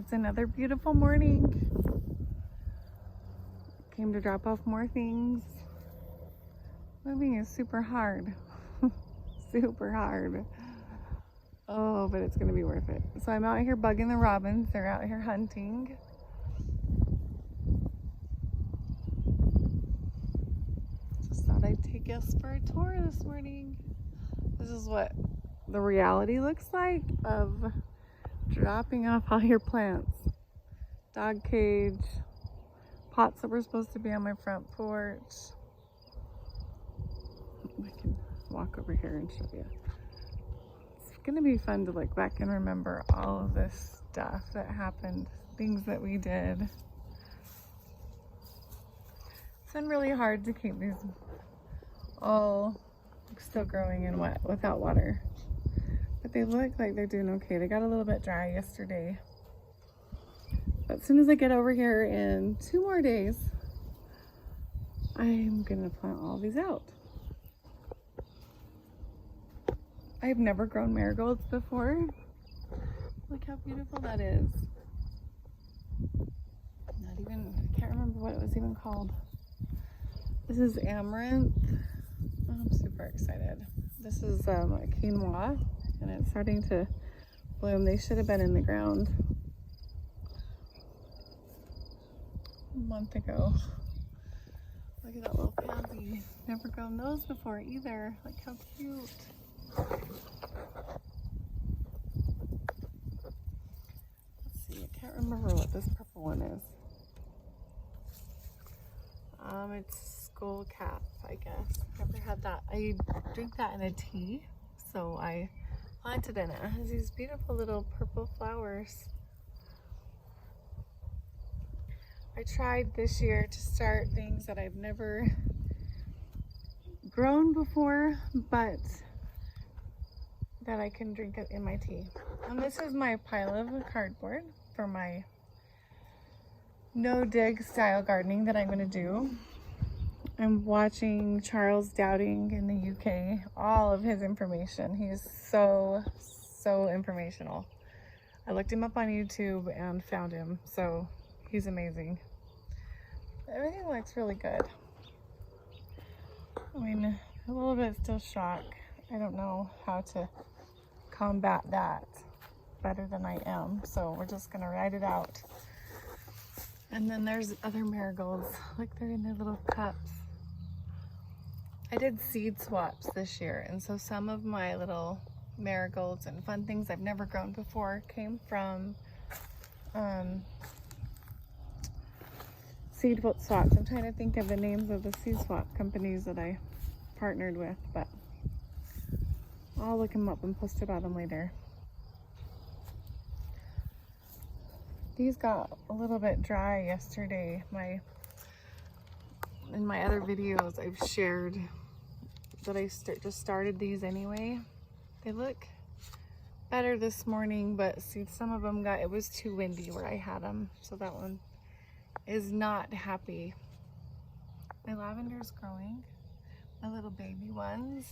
It's another beautiful morning. Came to drop off more things. Moving is super hard. Super hard. Oh, but it's gonna be worth it. So I'm out here bugging the robins. They're out here hunting. Just thought I'd take us for a tour this morning. This is what the reality looks like of dropping off all your plants. Dog cage, pots that were supposed to be on my front porch. I can walk over here and show you. It's gonna be fun to look back and remember all of this stuff that happened, things that we did. It's been really hard to keep these all still growing and wet without water. But they look like they're doing okay. They got a little bit dry yesterday. But as soon as I get over here in 2 more days, I'm gonna plant all these out. I've never grown marigolds before. Look how beautiful that is. Not even, I can't remember what it was even called. This is amaranth. I'm super excited. This is quinoa, and it's starting to bloom. They should have been in the ground a month ago. Look at that little pansy. Never grown those before either. Look how cute. Let's see, I can't remember what this purple one is. It's skullcap, I guess. Never had that. I drink that in a tea, so I planted in it. It has these beautiful little purple flowers. I tried this year to start things that I've never grown before, but that I can drink it in my tea. And this is my pile of cardboard for my no-dig style gardening that I'm gonna do. I'm watching Charles Dowding in the UK, all of his information. He's so informational. I looked him up on YouTube and found him, so he's amazing. Everything looks really good. I mean, a little bit still shock. I don't know how to combat that better than I am, so we're just gonna ride it out. And then there's other marigolds. Look, they're in their little cups. I did seed swaps this year, and so some of my little marigolds and fun things I've never grown before came from seed swaps. I'm trying to think of the names of the seed swap companies that I partnered with, but I'll look them up and post about them later. These got a little bit dry yesterday. In my other videos, I've shared that I just started these anyway. They look better this morning, but see, some of them it was too windy where I had them, so that one is not happy. My lavender's growing, my little baby ones.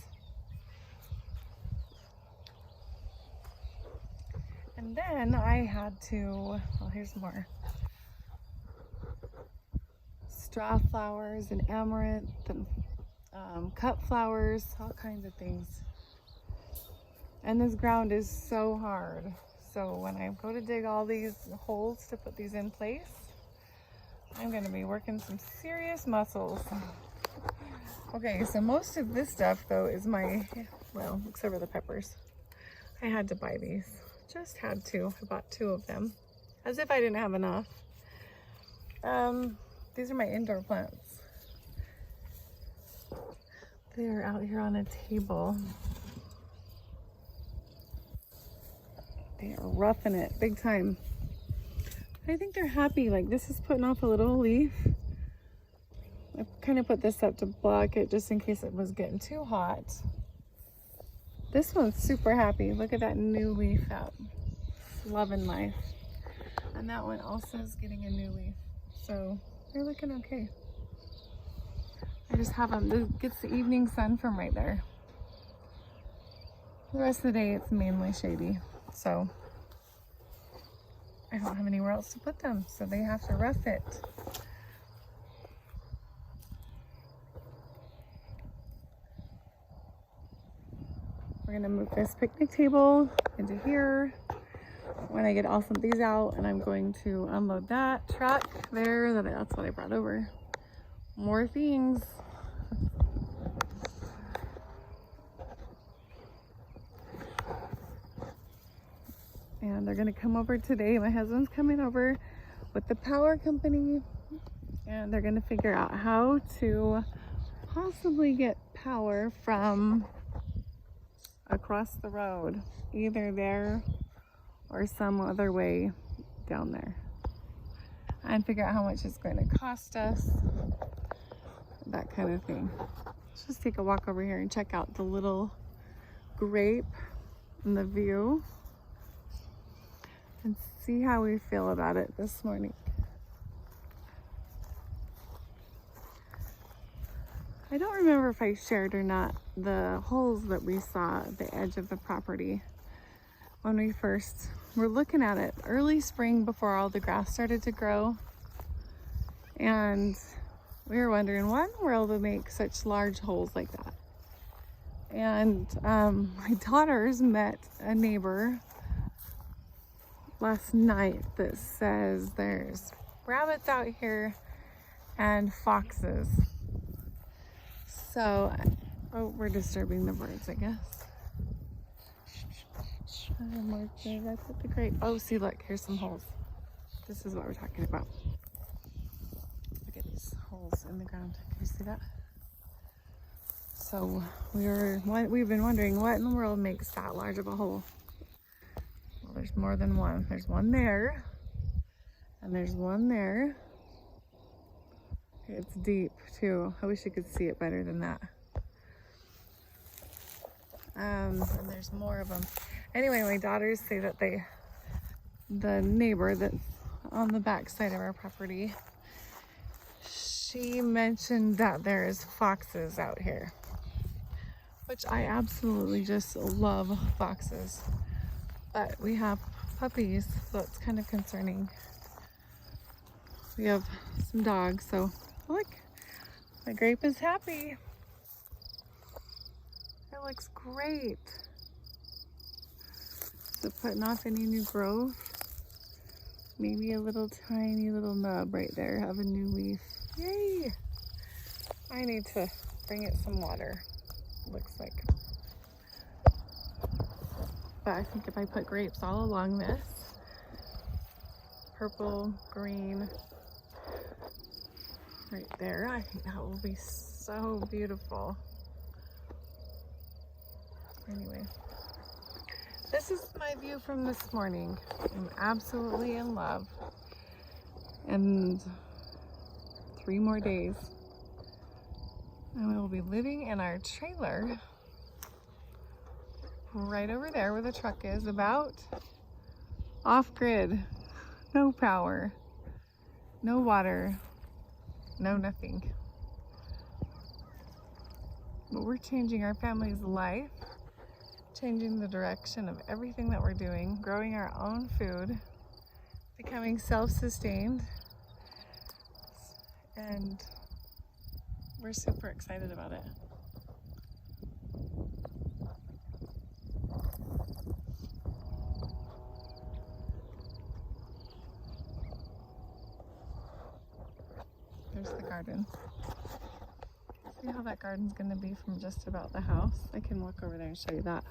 And then I had to, well, here's more. Straw flowers and amaranth and cut flowers, all kinds of things. And this ground is so hard. So when I go to dig all these holes to put these in place, I'm gonna be working some serious muscles. Okay, so most of this stuff though is well, except for the peppers. I had to buy these. Just had to. I bought 2 of them. As if I didn't have enough. These are my indoor plants. They're out here on a table. They are roughing it big time. I think they're happy. Like, this is putting off a little leaf. I kind of put this up to block it just in case it was getting too hot. This one's super happy. Look at that new leaf out. Loving life. And that one also is getting a new leaf. So they're looking okay. I just have them. It gets the evening sun from right there. The rest of the day it's mainly shady. So I don't have anywhere else to put them, so they have to rough it. We're gonna move this picnic table into here when I get all some of these out, and I'm going to unload that truck there. That's what I brought over. More things. And they're gonna come over today. My husband's coming over with the power company, and they're gonna figure out how to possibly get power from across the road, either there or some other way down there, and figure out how much it's going to cost us, that kind of thing. Let's just take a walk over here and check out the little grape and the view and see how we feel about it this morning. I don't remember if I shared or not the holes that we saw at the edge of the property when we first were looking at it early spring before all the grass started to grow. And we were wondering what in the world would make such large holes like that. And my daughters met a neighbor last night that says there's rabbits out here and foxes. So, oh, we're disturbing the birds, I guess. I put the grape. Oh, see, look, here's some holes. This is what we're talking about. Look at these holes in the ground. Can you see that? So we've been wondering what in the world makes that large of a hole. Well, there's more than one. There's one there, and there's one there. It's deep too. I wish you could see it better than that. And there's more of them. Anyway, my daughters say that the neighbor that's on the back side of our property, she mentioned that there's foxes out here, which I absolutely just love foxes. But we have puppies, so it's kind of concerning. We have some dogs, so look, my grape is happy. It looks great. So putting off any new growth. Maybe a little tiny little nub right there of a new leaf. Yay! I need to bring it some water, looks like. But I think if I put grapes all along this, purple, green, right there, I think that will be so beautiful. Anyway, this is my view from this morning. I'm absolutely in love. And 3 more days and we will be living in our trailer right over there where the truck is, about off-grid. No power, no water, no nothing. But we're changing our family's life, changing the direction of everything that we're doing, growing our own food, becoming self-sustained, and we're super excited about it. There's the garden. See how that garden's going to be from just about the house? I can walk over there and show you that.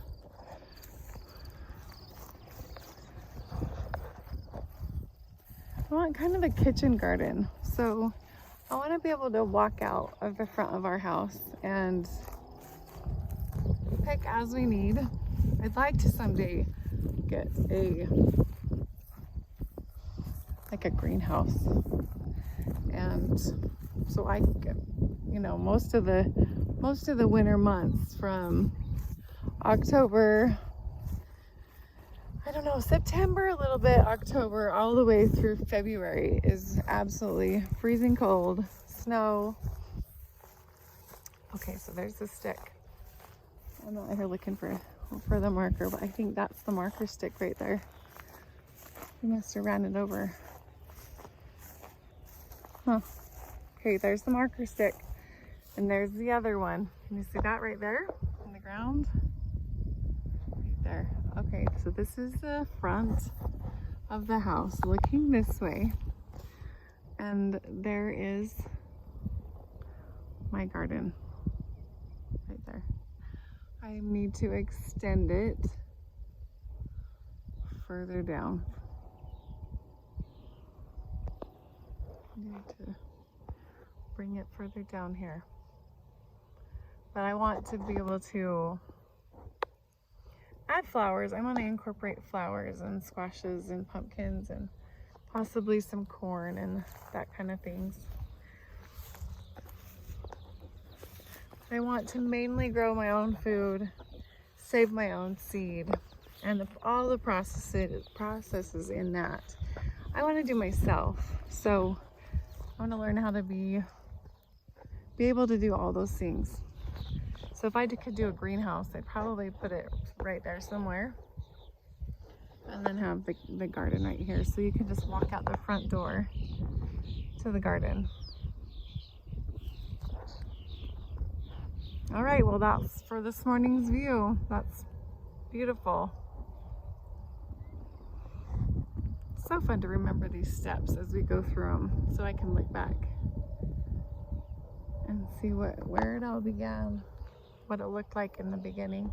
I want kind of a kitchen garden. So I want to be able to walk out of the front of our house and pick as we need. I'd like to someday get like a greenhouse. And so I get, you know, most of the winter months from October, I don't know, September a little bit, October, all the way through February is absolutely freezing cold, snow. Okay, so there's the stick. I'm not here looking for the marker, but I think that's the marker stick right there. He must have ran it over. Huh. Okay, there's the marker stick. And there's the other one. Can you see that right there on the ground? Right there. Okay, so this is the front of the house looking this way. And there is my garden right there. I need to extend it further down. I need to bring it further down here. But I want to be able to add flowers. I want to incorporate flowers and squashes and pumpkins and possibly some corn and that kind of things. I want to mainly grow my own food, save my own seed, and all the processes in that I want to do myself. So I want to learn how to be able to do all those things. So if I could do a greenhouse, I'd probably put it right there somewhere. And then have the garden right here. So you can just walk out the front door to the garden. All right, well that's for this morning's view. That's beautiful. It's so fun to remember these steps as we go through them so I can look back and see where it all began, what it looked like in the beginning.